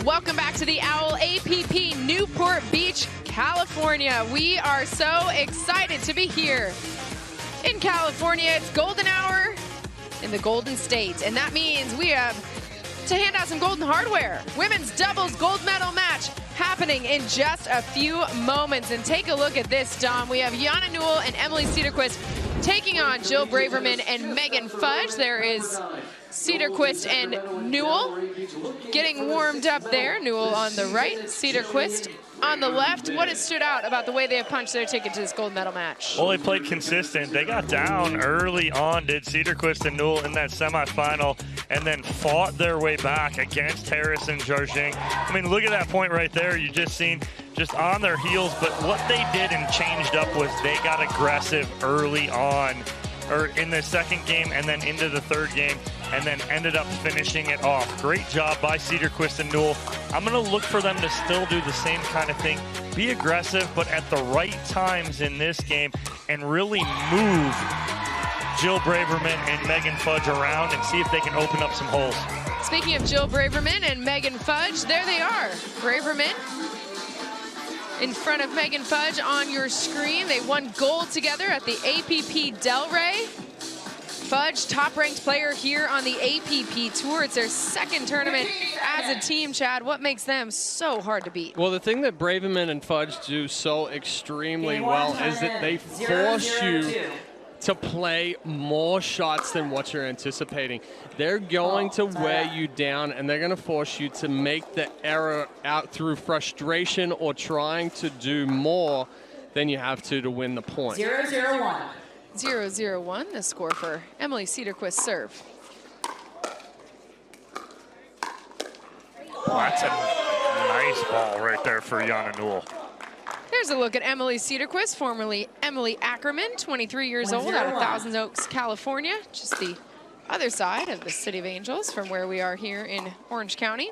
Welcome back to the Owl APP Newport Beach, California. We are so excited to be here in California. It's golden hour in the Golden State, and that means we have to hand out some golden hardware. Women's doubles gold medal match happening in just a few moments. And take a look at this, Dom. We have Jana Newell and Emily Cederquist taking on Jill Braverman and Megan Fudge. There is Cederquist and Newell getting warmed up there. Newell on the right, Cederquist on the left. What has stood out about the way they have punched their ticket to this gold medal match? Well, they played consistent. They got down early on, did Cederquist and Newell in that semifinal, and then fought their way back against Harris and Jarjing. I mean, look at that point right there. You just seen just on their heels, but what they did and changed up was they got aggressive early on, or in the second game and then into the third game, and then ended up finishing it off. Great job by Cederquist and Newell. I'm going to look for them to still do the same kind of thing. Be aggressive, but at the right times in this game, and really move Jill Braverman and Megan Fudge around and see if they can open up some holes. Speaking of Jill Braverman and Megan Fudge, there they are. Braverman in front of Megan Fudge on your screen. They won gold together at the APP Delray. Fudge, top-ranked player here on the APP Tour. It's their second tournament as a team, Chad. What makes them so hard to beat? Well, the thing that Braverman and Fudge do so extremely well is that they force you to play more shots than what you're anticipating. They're going to wear you down, and they're going to force you to make the error out through frustration or trying to do more than you have to win the point. 0-0-1. 0-0-1, the score for Emily Cederquist serve. Well, that's a nice ball right there for Jana Newell. Here's a look at Emily Cederquist, formerly Emily Ackerman, 23 years old, out of Thousand Oaks, California, just the other side of the City of Angels from where we are here in Orange County.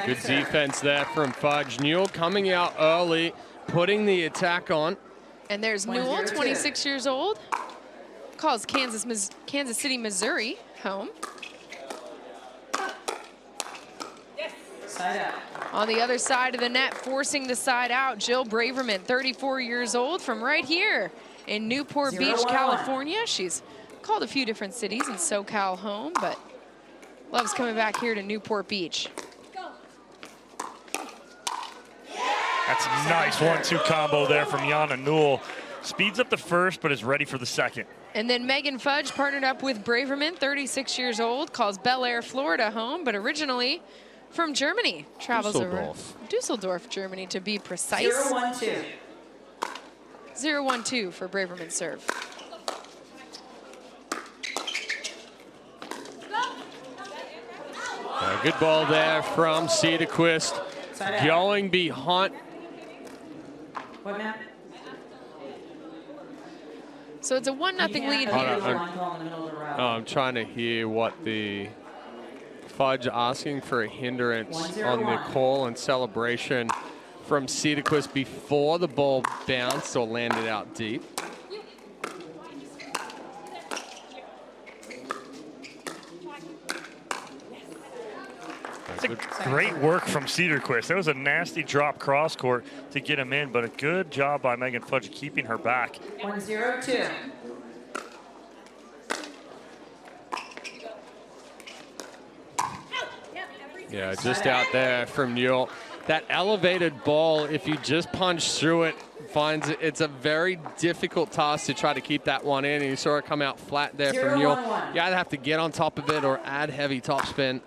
Good defense there from Fudge. Newell coming out early, putting the attack on. And there's Newell, 26 years old, calls Kansas City, Missouri home. Side out. On the other side of the net, forcing the side out, Jill Braverman, 34 years old, from right here in Newport Beach, California. She's called a few different cities in SoCal home, but loves coming back here to Newport Beach. That's a nice 1-2 combo there from Jana Newell. Speeds up the first, but is ready for the second. And then Megan Fudge partnered up with Braverman, 36 years old, calls Bel Air, Florida home, but originally from Germany. Travels over Dusseldorf, Germany to be precise. 0-1-2. 0-1-2 for Braverman serve. A good ball there from Cederquist. Going behind. What now? So it's a 1-0 lead here. I'm trying to hear what the Fudge asking for a hindrance on the call and celebration from Cederquist before the ball bounced or landed out deep. Great work from Cederquist. That was a nasty drop cross court to get him in, but a good job by Megan Fudge keeping her back. 1-0-2. Yeah, just out there from Newell. That elevated ball, if you just punch through it, finds it's a very difficult task to try to keep that one in. And you saw it come out flat there from Newell. You either have to get on top of it or add heavy topspin.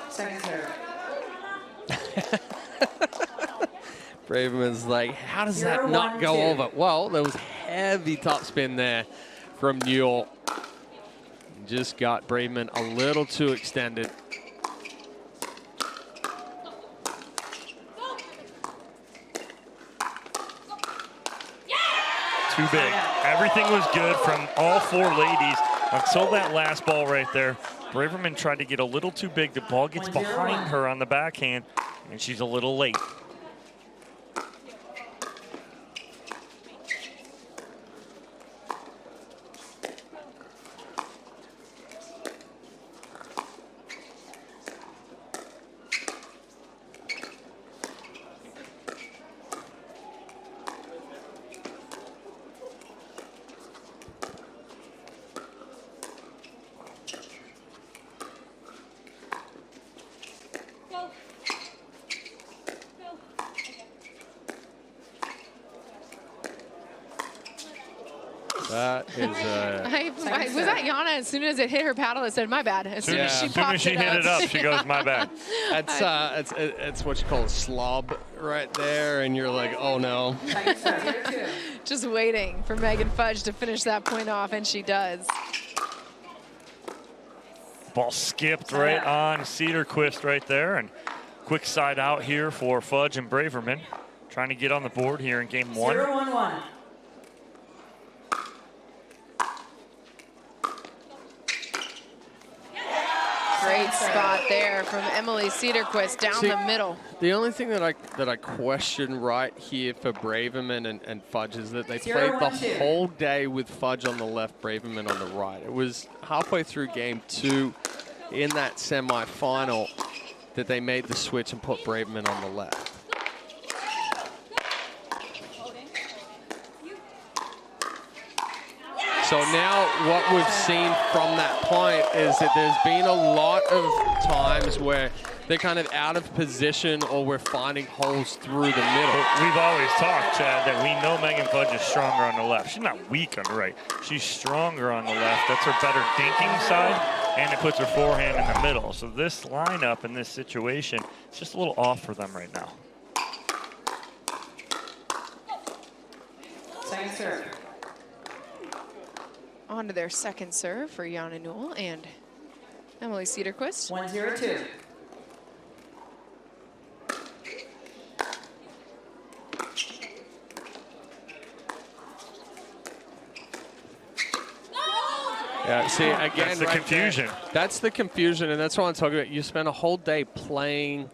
Second serve. Braverman's like, how does that not go over? Well, there was heavy topspin there from Newell. Just got Braverman a little too extended. Too big. Everything was good from all four ladies until that last ball right there. Braverman tried to get a little too big. The ball gets behind her on the backhand, and she's a little late. That is was that Yana? As soon as it hit her paddle, it said, "My bad." As soon as she popped hit it up, she goes, "My bad." It's what you call a slob right there, and you're like, "Oh no." Just waiting for Megan Fudge to finish that point off, and she does. Ball skipped right on Cederquist right there, and quick side out here for Fudge and Braverman, trying to get on the board here in game 1. 0-1-1. Great spot there from Emily Cederquist down the middle. The only thing that I question right here for Braverman and Fudge is that they played the whole day with Fudge on the left, Braverman on the right. It was halfway through game 2 in that semi-final that they made the switch and put Braverman on the left. So now what we've seen from that point is that there's been a lot of times where they're kind of out of position or we're finding holes through the middle. We've always talked, Chad, that we know Megan Fudge is stronger on the left. She's not weak on the right. She's stronger on the left. That's her better dinking side, and it puts her forehand in the middle. So this lineup in this situation, it's just a little off for them right now. Second serve. On to their second serve for Yana Newell and Emily Cederquist. 1-0-2. Yeah, see, again, that's the confusion. That's the confusion, and that's what I'm talking about. You spend a whole day playing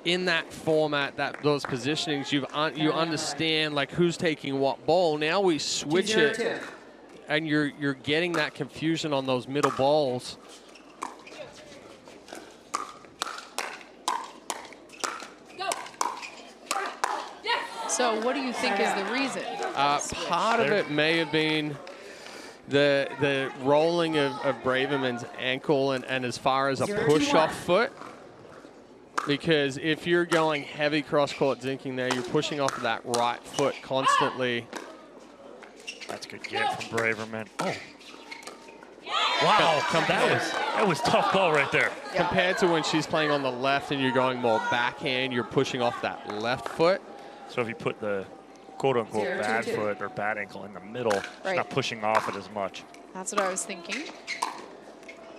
in that format, those positionings. You understand like who's taking what ball. Now we switch it, and you're getting that confusion on those middle balls. So what do you think is the reason? Part of it may have been the rolling of Braverman's ankle and as far as a push-off foot. Because if you're going heavy cross-court dinking there, you're pushing off of that right foot constantly. That's a good get from Braverman. Oh. Wow, that was tough ball right there. Compared to when she's playing on the left and you're going more backhand, you're pushing off that left foot. So if you put the quote-unquote bad foot or bad ankle in the middle, it's not pushing off it as much. That's what I was thinking.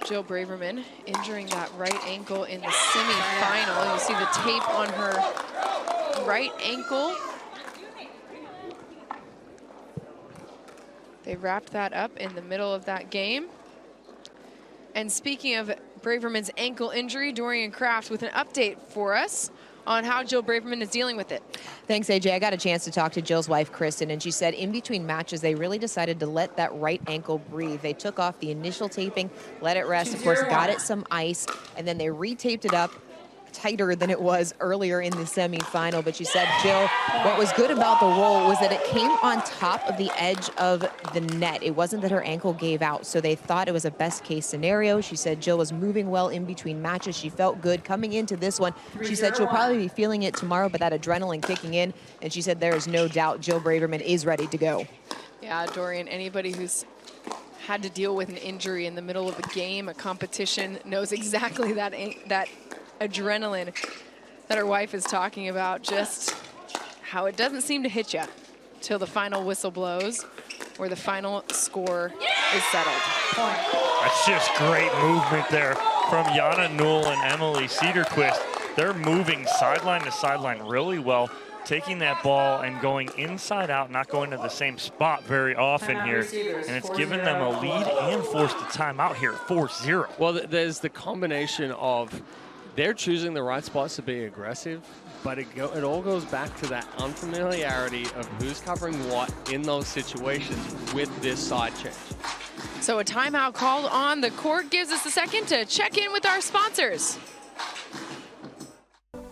Jill Braverman injuring that right ankle in the semifinal. You see the tape on her right ankle. They wrapped that up in the middle of that game. And speaking of Braverman's ankle injury, Dorian Kraft with an update for us on how Jill Braverman is dealing with it. Thanks, AJ. I got a chance to talk to Jill's wife, Kristen, and she said in between matches, they really decided to let that right ankle breathe. They took off the initial taping, let it rest, of course, got it some ice, and then they retaped it up tighter than it was earlier in the semifinal. But she said, Jill, what was good about the roll was that it came on top of the edge of the net. It wasn't that her ankle gave out, so they thought it was a best case scenario. She said Jill was moving well in between matches. She felt good coming into this one. She said she'll probably be feeling it tomorrow, but that adrenaline kicking in, and she said there is no doubt Jill Braverman is ready to go. Yeah, Dorian, anybody who's had to deal with an injury in the middle of a game, a competition, knows exactly that adrenaline that her wife is talking about, just how it doesn't seem to hit you till the final whistle blows or the final score is settled. That's just great movement there from Yana Newell and Emily Cederquist. They're moving sideline to sideline really well, taking that ball and going inside out, not going to the same spot very often here. And it's given them a lead and forced a timeout here at 4-0. Well, there's the combination of they're choosing the right spots to be aggressive, but it all goes back to that unfamiliarity of who's covering what in those situations with this side change. So a timeout called on the court gives us a second to check in with our sponsors.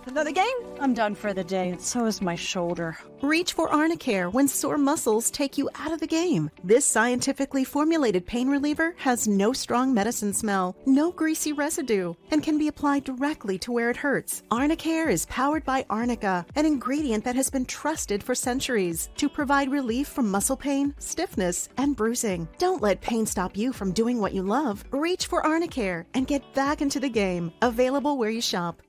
Another game? I'm done for the day, and so is my shoulder. Reach for Arnicare when sore muscles take you out of the game. This scientifically formulated pain reliever has no strong medicine smell, no greasy residue, and can be applied directly to where it hurts. Arnicare is powered by Arnica, an ingredient that has been trusted for centuries to provide relief from muscle pain, stiffness, and bruising. Don't let pain stop you from doing what you love. Reach for Arnicare and get back into the game. Available where you shop.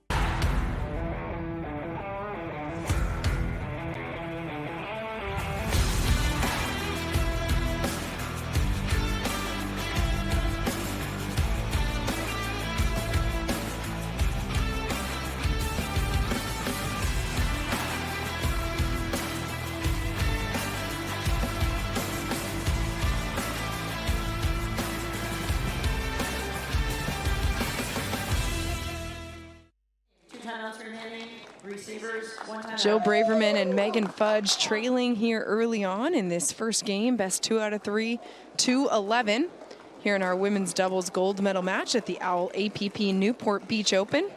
Joe Braverman and Megan Fudge trailing here early on in this first game. Best 2 out of 3 to 11 here in our women's doubles gold medal match at the OWL APP Newport Beach Open.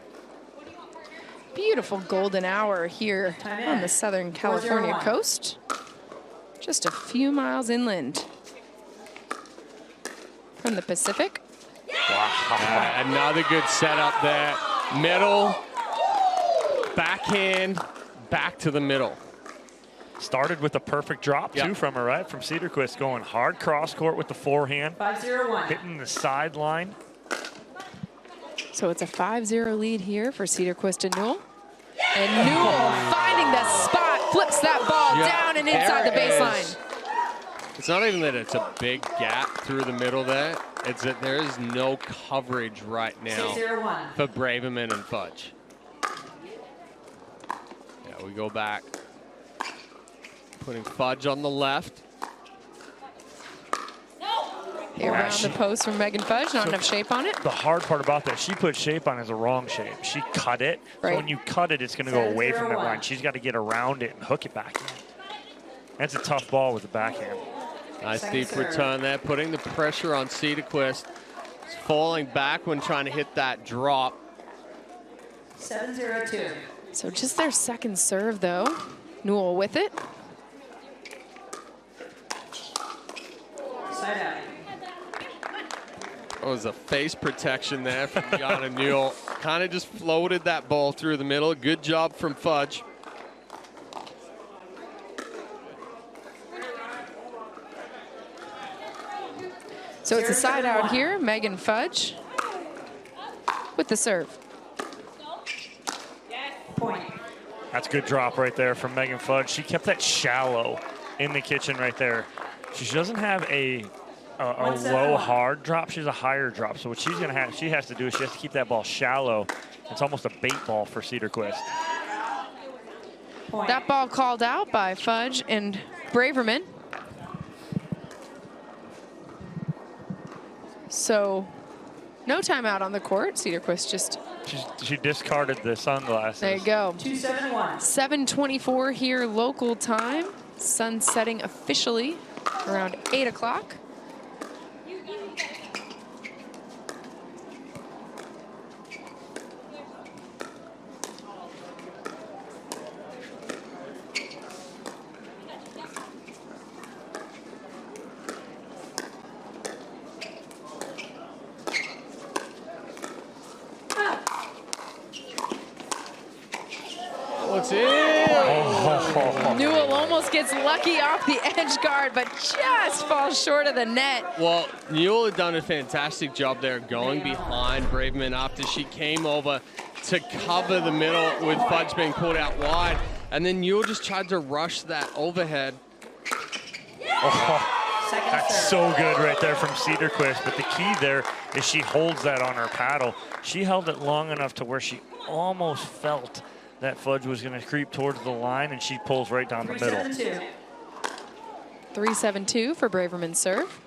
Beautiful golden hour here on the Southern California coast. Just a few miles inland from the Pacific. Wow. Another good setup there. Middle, backhand, back to the middle. Started with a perfect drop, too, from her, right? From Cederquist, going hard cross court with the forehand. 5-0-1. Hitting the sideline. So it's a 5-0 lead here for Cederquist and Newell. And Newell finding the spot, flips that ball down and inside the baseline. It's not even that it's a big gap through the middle there. It's that there is no coverage right now 6-0-1. for Braverman and Fudge. Yeah, we go back. Putting Fudge on the left. Around the post from Megan Fudge, not enough shape on it. The hard part about that, she put shape on as a wrong shape. She cut it. Right. So when you cut it, it's going to go away from that line. She's got to get around it and hook it back in. That's a tough ball with the backhand. Nice deep return there, putting the pressure on Cederquist. He's falling back when trying to hit that drop. 7-0-2. So just their second serve, though. Newell with it. Side out. Oh, it was a face protection there from Gianna Newell. Kind of just floated that ball through the middle. Good job from Fudge. So it's a side out here. Megan Fudge with the serve. Point. That's a good drop right there from Megan Fudge. She kept that shallow in the kitchen right there. She doesn't have a low hard drop. She has a higher drop. So what she has to do is she has to keep that ball shallow. It's almost a bait ball for Cederquist. Point. That ball called out by Fudge and Braverman. So no timeout on the court. Cederquist just... She discarded the sunglasses. There you go. 2-7-1. 7:24 here local time. Sun setting officially around 8 o'clock. What's it? Newell almost gets lucky off the edge guard, but just falls short of the net. Well, Newell had done a fantastic job there going behind Braverman after she came over to cover the middle with Fudge being pulled out wide. And then Newell just tried to rush that overhead. That's so good right there from Cederquist. But the key there is she holds that on her paddle. She held it long enough to where she almost felt that Fudge was going to creep towards the line, and she pulls right down the middle. 3-7-2. 3-7-2 for Braverman's serve.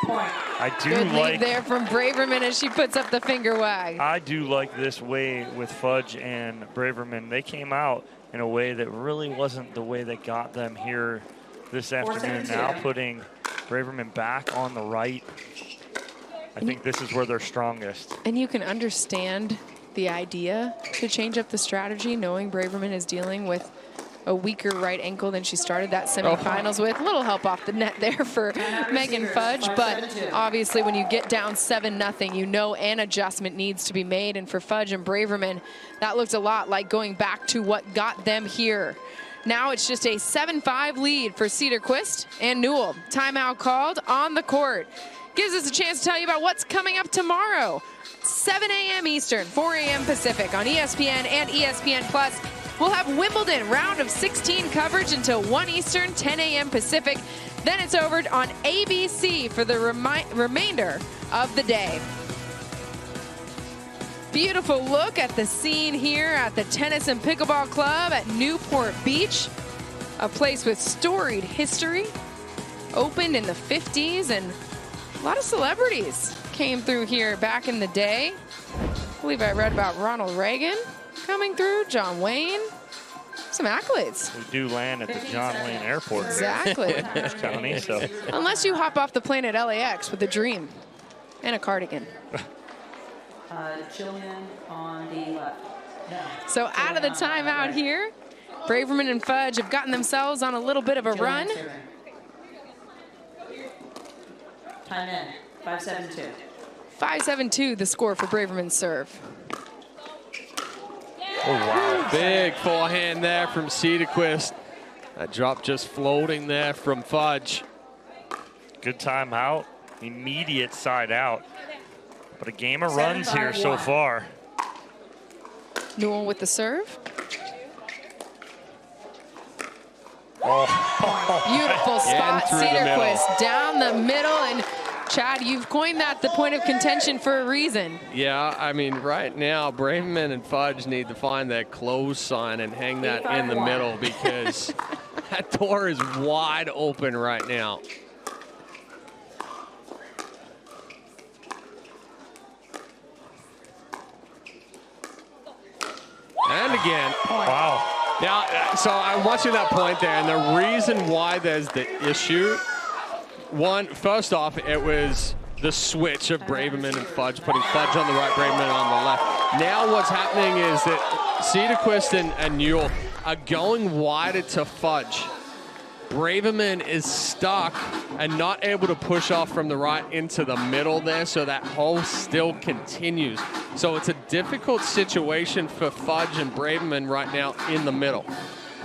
Point. I do Good lead like there from Braverman as she puts up the finger wag. I do like this way with Fudge and Braverman. They came out in a way that really wasn't the way that got them here this afternoon. 4-7-2. Now putting Braverman back on the right. I think this is where they're strongest. And you can understand the idea to change up the strategy, knowing Braverman is dealing with a weaker right ankle than she started that semifinals with. A little help off the net there for Megan Fudge, but obviously when you get down 7-0, you know an adjustment needs to be made. And for Fudge and Braverman, that looked a lot like going back to what got them here. Now it's just a 7-5 lead for Cederquist and Newell. Timeout called on the court. Gives us a chance to tell you about what's coming up tomorrow. 7 a.m. Eastern, 4 a.m. Pacific on ESPN and ESPN+. We'll have Wimbledon round of 16 coverage until 1 Eastern, 10 a.m. Pacific. Then it's over on ABC for the remainder of the day. Beautiful look at the scene here at the Tennis and Pickleball Club at Newport Beach, a place with storied history, opened in the 50s, and a lot of celebrities came through here back in the day. I believe I read about Ronald Reagan coming through, John Wayne, some accolades. We do land at the John Wayne Airport. Exactly. Orange County, so. Unless you hop off the plane at LAX with a dream and a cardigan. Jillian on the left. No. So out of the timeout here, Braverman and Fudge have gotten themselves on a little bit of a run. Time in, 5-7-2. 5-7-2 the score for Braverman's serve. Oh, wow. Big forehand there from Cederquist. That drop just floating there from Fudge. Good timeout. Immediate side out. But a game of runs here so far. Newell with the serve. Oh. Beautiful spot, through the middle. Cederquist down the middle. And Chad, you've coined that the point of contention for a reason. Yeah, I mean, right now, Braverman and Fudge need to find that close sign and hang that in the middle because that door is wide open right now. And again. Wow. Now, so I'm watching that point there, and the reason why there's the issue, first off, it was the switch of Braverman and Fudge, putting Fudge on the right, Braverman on the left. Now what's happening is that Cederquist and Newell are going wider to Fudge. Braverman is stuck and not able to push off from the right into the middle there, so that hole still continues. So it's a difficult situation for Fudge and Braverman right now in the middle.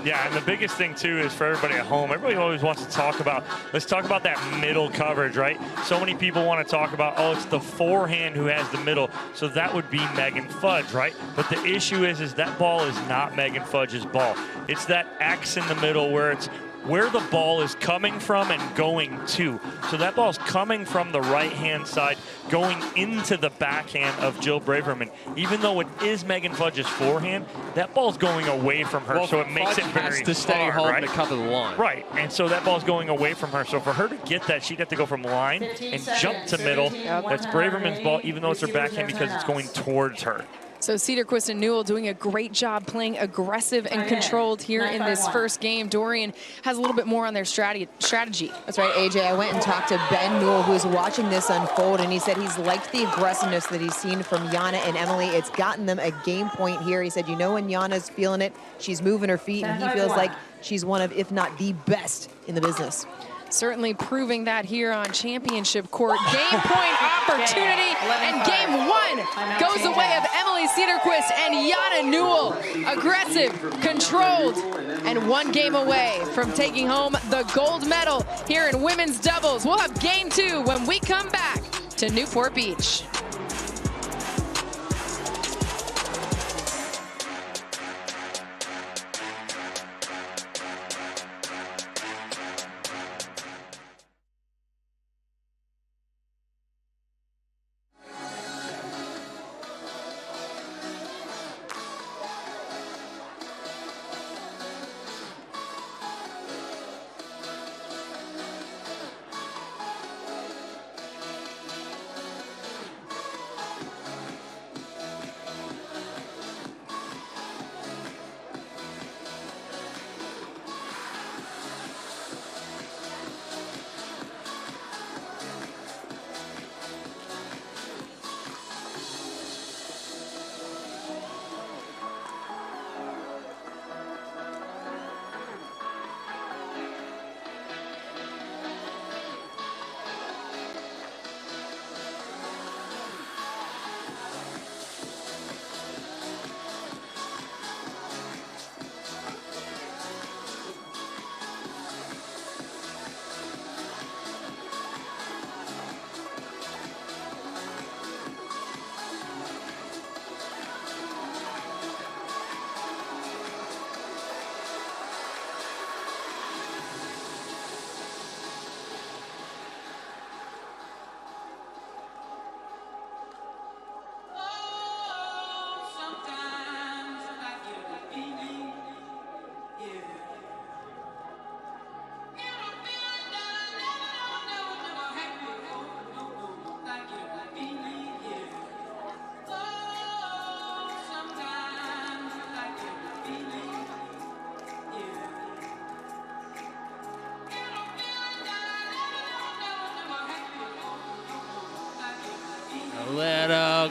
Yeah, and the biggest thing, too, is for everybody at home, everybody always wants to talk about, let's talk about that middle coverage, right? So many people want to talk about, oh, it's the forehand who has the middle, so that would be Megan Fudge, right? But the issue is that ball is not Megan Fudge's ball. It's that X in the middle where it's where the ball is coming from and going to. So that ball's coming from the right-hand side, going into the backhand of Jill Braverman. Even though it is Megan Fudge's forehand, that ball's going away from her, so it makes it very hard, to stay home right? to cover the line. Right, and so that ball's going away from her. So for her to get that, she'd have to go from line and jump to middle. That's Braverman's ball, even though it's her backhand, because it's going towards her. So Cederquist and Newell doing a great job playing aggressive and controlled here in this first game. Dorian has a little bit more on their strategy. That's right, AJ. I went and talked to Ben Newell, who's watching this unfold, and he said he's liked the aggressiveness that he's seen from Yana and Emily. It's gotten them a game point here. He said, you know, when Yana's feeling it, she's moving her feet, and he feels like she's one of, if not the best in the business. Certainly proving that here on championship court. Game point opportunity, and game one goes the way of Emily Cederquist and Yana Newell. Aggressive, controlled, and one game away from taking home the gold medal here in women's doubles. We'll have game two when we come back to Newport Beach.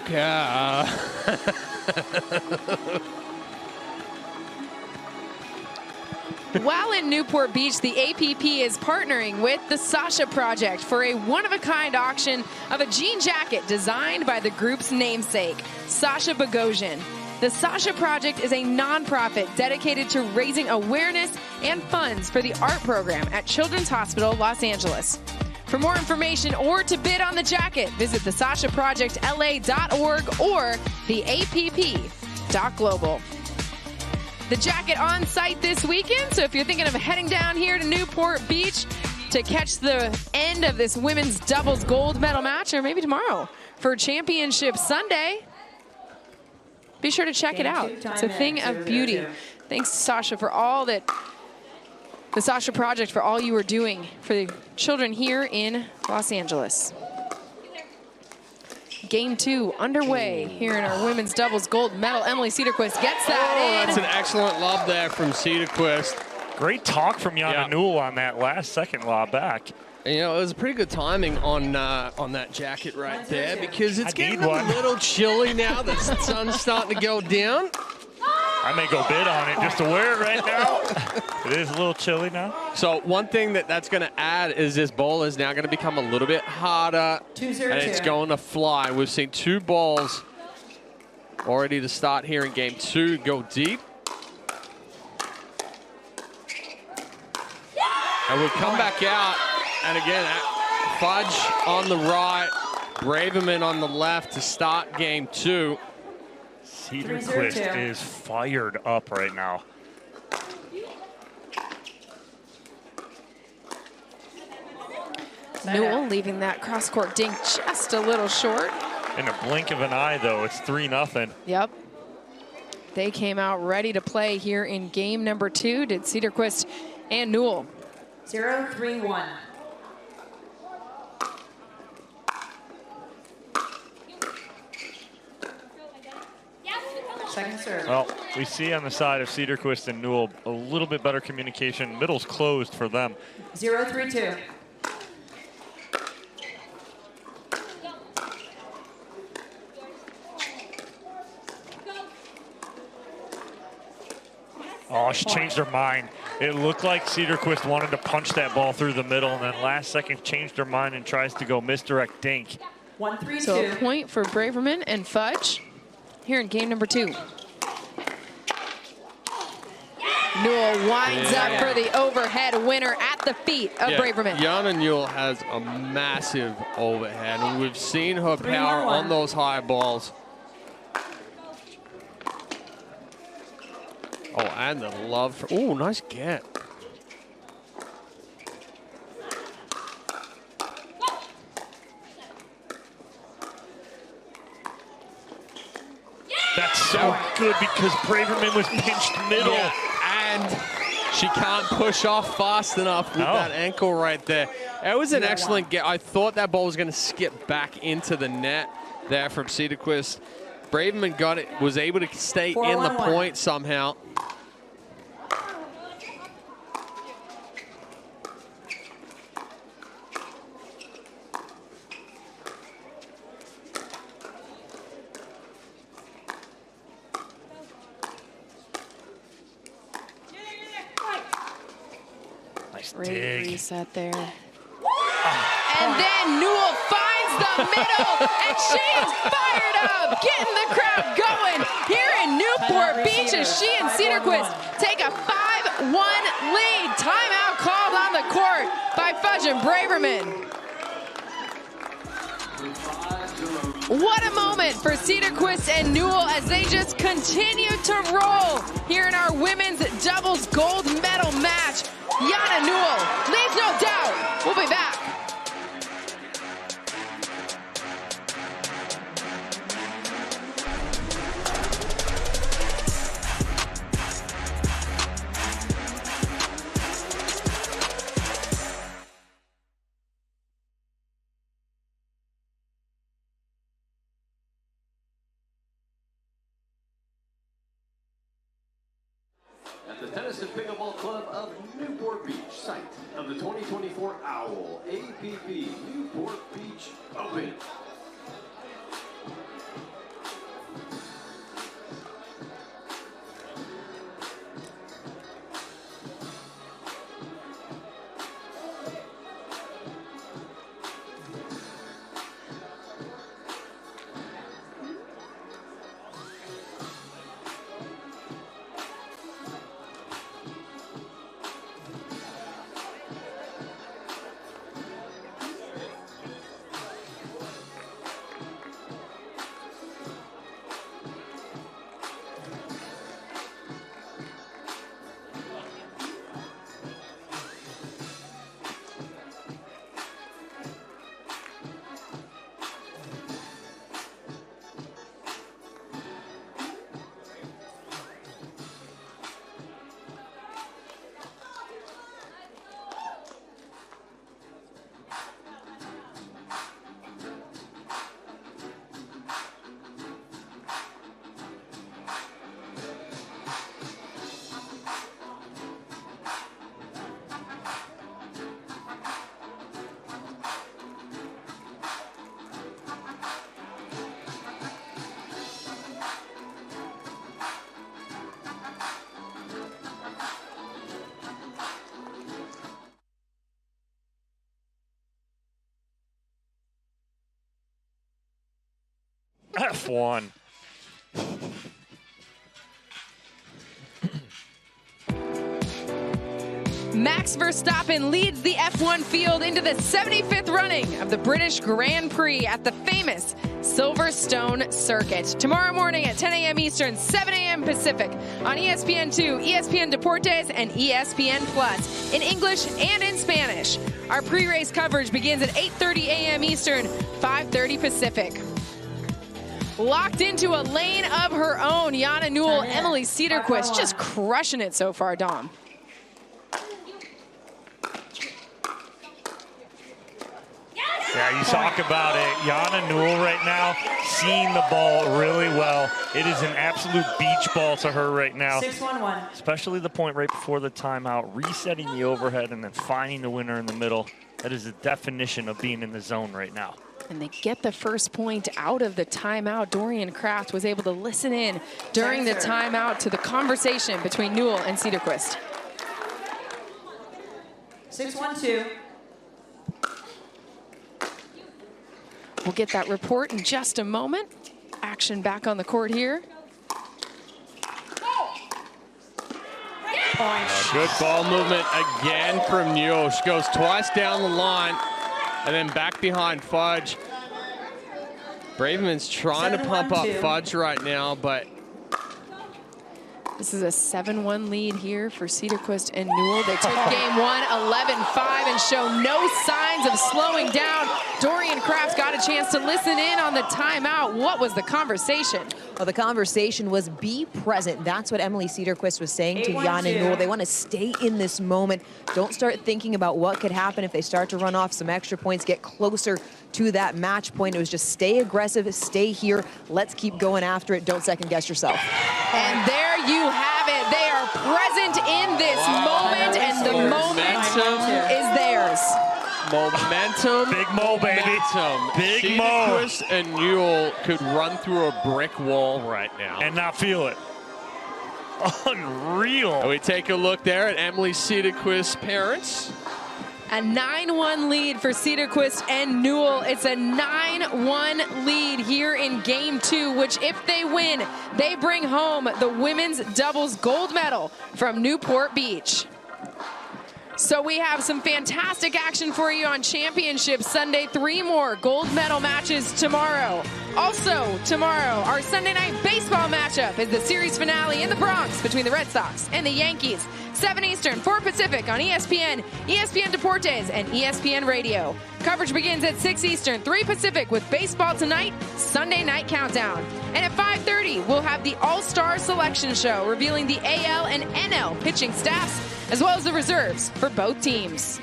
care. While in Newport Beach, the APP is partnering with the Sasha Project for a one-of-a-kind auction of a jean jacket designed by the group's namesake, Sasha Bogosian. The Sasha Project is a nonprofit dedicated to raising awareness and funds for the art program at Children's Hospital, Los Angeles. For more information or to bid on the jacket, visit thesashaprojectla.org or theapp.global. The jacket on site this weekend, so if you're thinking of heading down here to Newport Beach to catch the end of this women's doubles gold medal match, or maybe tomorrow for Championship Sunday, be sure to check it out. It's a thing of beauty. Thanks to Sasha for all that, the Sasha Project for all you are doing for the children here in Los Angeles. Game 2 underway here in our women's doubles gold medal. Emily Cederquist gets that in. That's an excellent lob there from Cederquist. Great talk from Jana Newell on that last second lob back. And, you know, it was pretty good timing on that jacket right there, because it's getting a little chilly now. The sun's starting to go down. I may go bid on it just to wear it right now. It is a little chilly now. So one thing that's going to add is this ball is now going to become a little bit harder, and it's going to fly. We've seen 2 balls already to start here in game 2 go deep. And we'll come back out, and again, Fudge on the right, Braverman on the left to start game 2. Cederquist is fired up right now. Newell leaving that cross-court dink just a little short. In a blink of an eye, though, it's 3-0. Yep. They came out ready to play here in game number 2, did Cederquist and Newell. 0-3-1. Second serve. Well, we see on the side of Cederquist and Newell a little bit better communication. Middle's closed for them. 0-3-2. Oh, she changed her mind. It looked like Cederquist wanted to punch that ball through the middle, and then last second changed her mind and tries to go misdirect dink. 1-3-2. So a point for Braverman and Fudge here in game number 2. Newell winds up for the overhead winner at the feet of Braverman. Jana Newell has a massive overhead, and we've seen her power on those high balls. Oh, and the love for, oh, nice get. That's so good because Braverman was pinched middle. Yeah, and she can't push off fast enough with that ankle right there. It was an excellent get. I thought that ball was going to skip back into the net there from Cederquist. Braverman got it, was able to stay in the point somehow. Great reset there. And then Newell finds the middle, and she's fired up, getting the crowd going here in Newport Beach as she and Cederquist take a 5-1 lead. Timeout called on the court by Fudge and Braverman. What a moment for Cederquist and Newell as they just continue to roll here in our women's doubles gold medal match. Jana Newell leaves no doubt. We'll be back. At the Tennis and Pickleball Club of Newport Beach, site of the 2024 OWL APP Newport Beach Open. F1. Max Verstappen leads the F1 field into the 75th running of the British Grand Prix at the famous Silverstone Circuit. Tomorrow morning at 10 a.m. Eastern, 7 a.m. Pacific on ESPN2, ESPN Deportes, and ESPN Plus in English and in Spanish. Our pre-race coverage begins at 8:30 a.m. Eastern, 5:30 Pacific. Locked into a lane of her own, Jana Newell, Emily Cederquist just crushing it so far, Dom. Yeah, you talk about it. Jana Newell right now seeing the ball really well. It is an absolute beach ball to her right now. 6-1-1. Especially the point right before the timeout, resetting the overhead and then finding the winner in the middle. That is the definition of being in the zone right now. And they get the first point out of the timeout. Dorian Kraft was able to listen in during the timeout to the conversation between Newell and Cederquist. 6-1-2. We'll get that report in just a moment. Action back on the court here. Good ball movement again from Newell. She goes twice down the line and then back behind Fudge. Braverman's trying to pump up Fudge right now, but this is a 7-1 lead here for Cederquist and Newell. They took game one 11-5 and show no signs of slowing down. Dorian Kraft got a chance to listen in on the timeout. What was the conversation? Well, the conversation was be present. That's what Emily Cederquist was saying to Jana Newell. They want to stay in this moment. Don't start thinking about what could happen if they start to run off some extra points, get closer to that match point. It was just stay aggressive, stay here. Let's keep going after it. Don't second guess yourself. And there you have it. They are present in this moment, and the moment is theirs. Momentum. Big Mo, baby. Momentum. Big Mo. Cederquist and Newell could run through a brick wall right now. And not feel it. Unreal. And we take a look there at Emily Cederquist's parents. A 9-1 lead for Cederquist and Newell. It's a 9-1 lead here in game two, which if they win, they bring home the women's doubles gold medal from Newport Beach. So we have some fantastic action for you on Championship Sunday. 3 more gold medal matches tomorrow. Also tomorrow, our Sunday night baseball matchup is the series finale in the Bronx between the Red Sox and the Yankees. 7 Eastern, 4 Pacific on ESPN, ESPN Deportes, and ESPN Radio. Coverage begins at 6 Eastern, 3 Pacific with Baseball Tonight, Sunday Night Countdown. And at 5:30, we'll have the All-Star Selection Show revealing the AL and NL pitching staffs, as well as the reserves for both teams.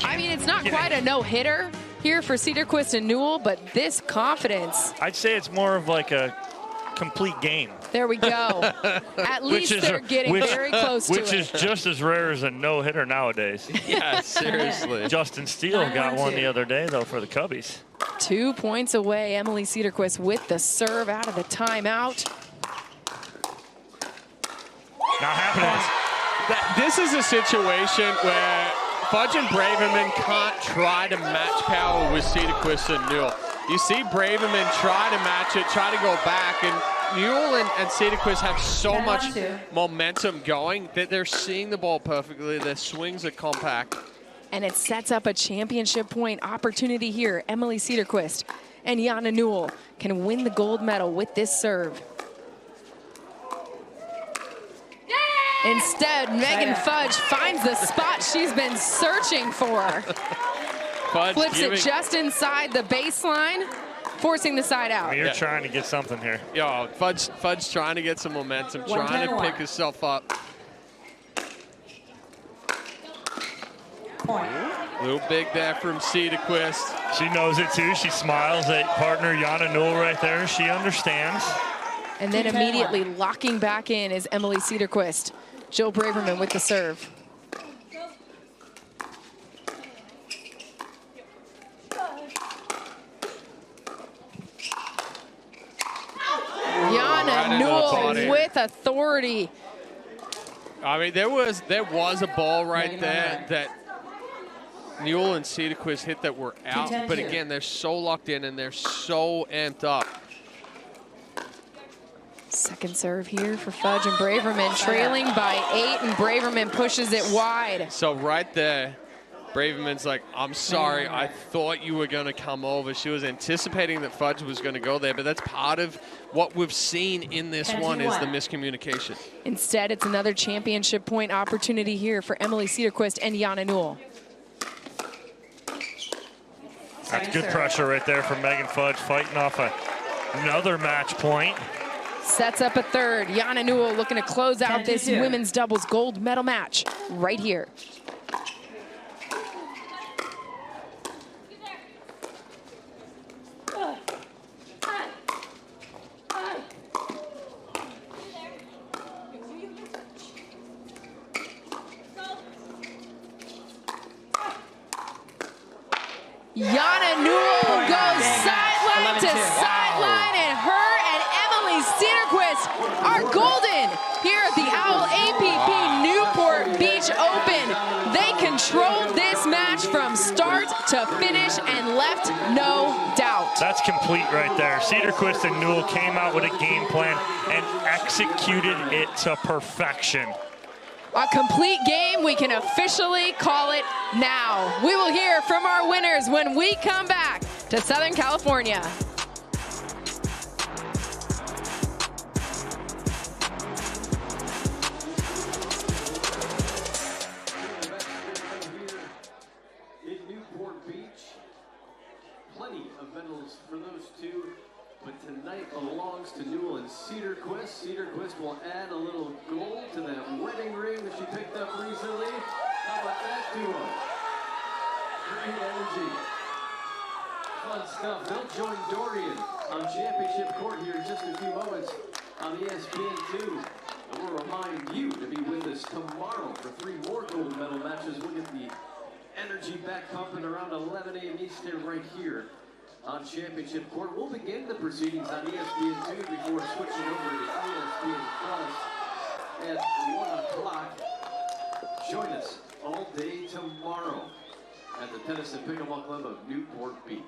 I mean, it's not quite a no-hitter here for Cederquist and Newell, but this confidence. I'd say it's more of like a complete game. There we go. At least they're getting very close to it. Which is just as rare as a no-hitter nowadays. Yeah, seriously. Justin Steele got one the other day, though, for the Cubbies. 2 points away. Emily Cederquist with the serve out of the timeout. Not happening. This is a situation where Fudge and Braverman can't try to match power with Cederquist and Newell. You see Braverman try to match it, try to go back, and Newell and Cederquist have so much momentum going that they're seeing the ball perfectly. Their swings are compact. And it sets up a championship point opportunity here. Emily Cederquist and Jana Newell can win the gold medal with this serve. Instead, Megan Fudge finds the spot she's been searching for. Fudge flips it just inside the baseline, forcing the side out. You're trying to get something here. Yo, Fudge trying to get some momentum, trying to pick herself up. Point. A little big there from Cederquist. She knows it too. She smiles at partner Jana Newell right there. She understands. And then immediately locking back in is Emily Cederquist. Jill Braverman with the serve. Jana Newell with authority. I mean, there was a ball right there that Newell and Cederquist hit that were out, but again, they're so locked in and they're so amped up. Second serve here for Fudge and Braverman, trailing by 8, and Braverman pushes it wide. So right there, Braverman's like, I'm sorry, I thought you were going to come over. She was anticipating that Fudge was going to go there, but that's part of what we've seen in this one is the miscommunication. Instead, it's another championship point opportunity here for Emily Cederquist and Jana Newell. That's good pressure right there from Megan Fudge, fighting off another match point. Sets up a third. Jana Newell looking to close out this women's doubles gold medal match right here. Jana Newell goes sideline to sideline, and her and Emily Cederquist are golden here at the Owl APP Newport Beach Open. They controlled this match from start to finish and left no doubt. That's complete right there. Cederquist and Newell came out with a game plan and executed it to perfection. A complete game, we can officially call it now. We will hear from our winners when we come back to Southern California. In Newport Beach, plenty of medals for those two, but tonight belongs to Newell and Cederquist. Cederquist will add a little gold to that wedding ring that she picked up recently. How about that duo? Great energy. Fun stuff. They'll join Dorian on championship court here in just a few moments on ESPN2. And we'll remind you to be with us tomorrow for 3 more gold medal matches. We'll get the energy back pumping around 11 a.m. Eastern right here on championship court. We'll begin the proceedings on ESPN2 before switching over to ESPN Plus at 1 o'clock. Join us all day tomorrow at the Tennis and Pickleball Club of Newport Beach.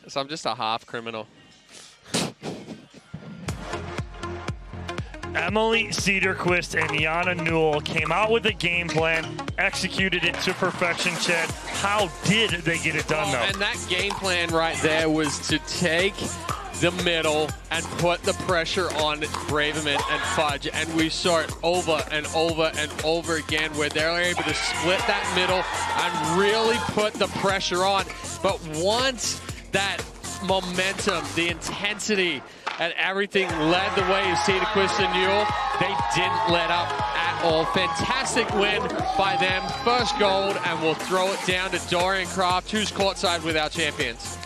So I'm just a half criminal. Emily Cederquist and Jana Newell came out with a game plan, executed it to perfection, Chad. How did they get it done, though? And that game plan right there was to take the middle and put the pressure on Braverman and Fudge. And we saw it over and over and over again where they're able to split that middle and really put the pressure on. But once that momentum, the intensity, and everything led the way of Cederquist and Newell, they didn't let up at all. Fantastic win by them. First gold, and we'll throw it down to Dorian Kraft, who's courtside with our champions.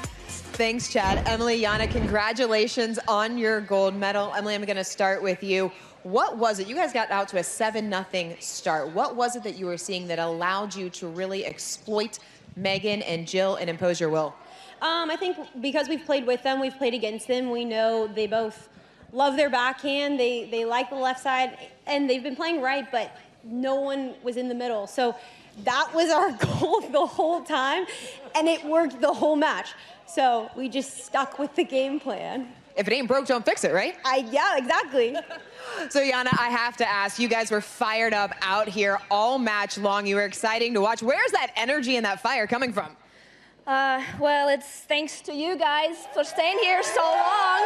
Thanks, Chad. Emily, Jana, congratulations on your gold medal. Emily, I'm going to start with you. What was it? You guys got out to a 7-0 start. What was it that you were seeing that allowed you to really exploit Megan and Jill and impose your will? I think because we've played with them, we've played against them, we know they both love their backhand, they like the left side, and they've been playing right, but no one was in the middle. So that was our goal the whole time, and it worked the whole match. So we just stuck with the game plan. if it ain't broke, don't fix it, right? Yeah, exactly. So, Yana, I have to ask, you guys were fired up out here all match long. You were exciting to watch. Where's that energy and that fire coming from? Well, it's thanks to you guys for staying here so long.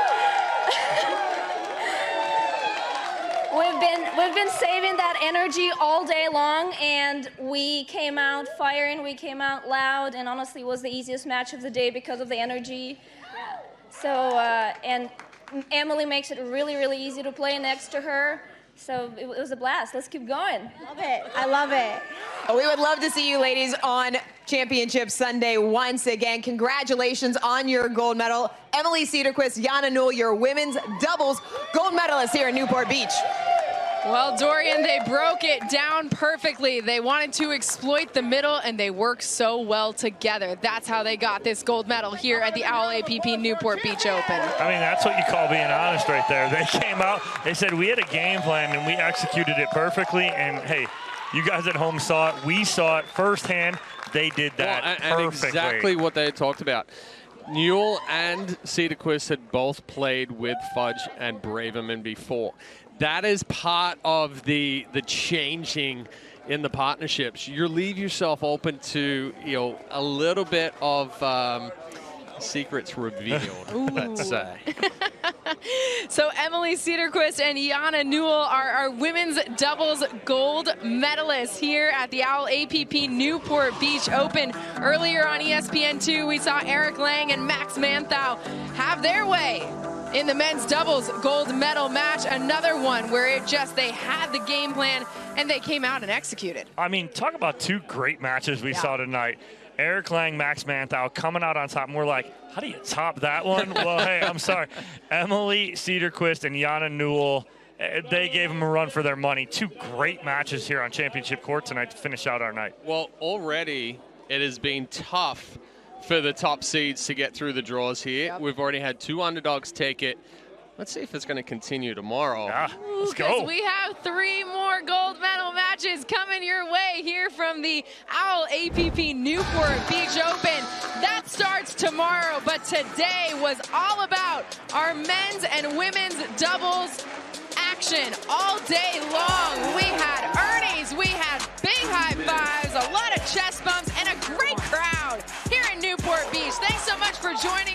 We've been saving that energy all day long, and we came out firing, we came out loud, and honestly it was the easiest match of the day because of the energy. So, and Emily makes it really, really easy to play next to her. So it was a blast. Let's keep going. Love it. I love it. We would love to see you ladies on Championship Sunday once again. Congratulations on your gold medal. Emily Cederquist, Yana Newell, your women's doubles gold medalists here in Newport Beach. Well, Dorian, they broke it down perfectly. They wanted to exploit the middle, and they worked so well together. That's how they got this gold medal here at the OWL APP Newport Beach Open. I mean, that's what you call being honest right there. They came out, they said, we had a game plan, and we executed it perfectly. And, hey, you guys at home saw it. We saw it firsthand. They did that perfectly. And exactly what they had talked about. Newell and Cederquist had both played with Fudge and Braverman before. That is part of the changing in the partnerships. You leave yourself open to, you know, a little bit of secrets revealed, let's say. So Emily Cederquist and Yana Newell are our women's doubles gold medalists here at the OWL APP Newport Beach Open. Earlier on ESPN2, we saw Eric Lang and Max Manthau have their way in the men's doubles gold medal match. Another one where they had the game plan and they came out and executed. I mean, talk about two great matches we saw tonight. Eric Lang, Max Manthau coming out on top, and we're like, how do you top that one? Well, hey, I'm sorry. Emily Cederquist and Yana Newell, they gave them a run for their money. Two great matches here on Championship Court tonight to finish out our night. Well, already it has been tough for the top seeds to get through the draws here. Yep. We've already had two underdogs take it. Let's see if it's going to continue tomorrow. Yeah, let's go. We have 3 more gold medal matches coming your way here from the OWL APP Newport Beach Open. That starts tomorrow, but today was all about our men's and women's doubles action all day long. We had Ernie's, we had big high fives, a lot of chest bumps, and a great crowd here in Newport Beach. Thanks so much for joining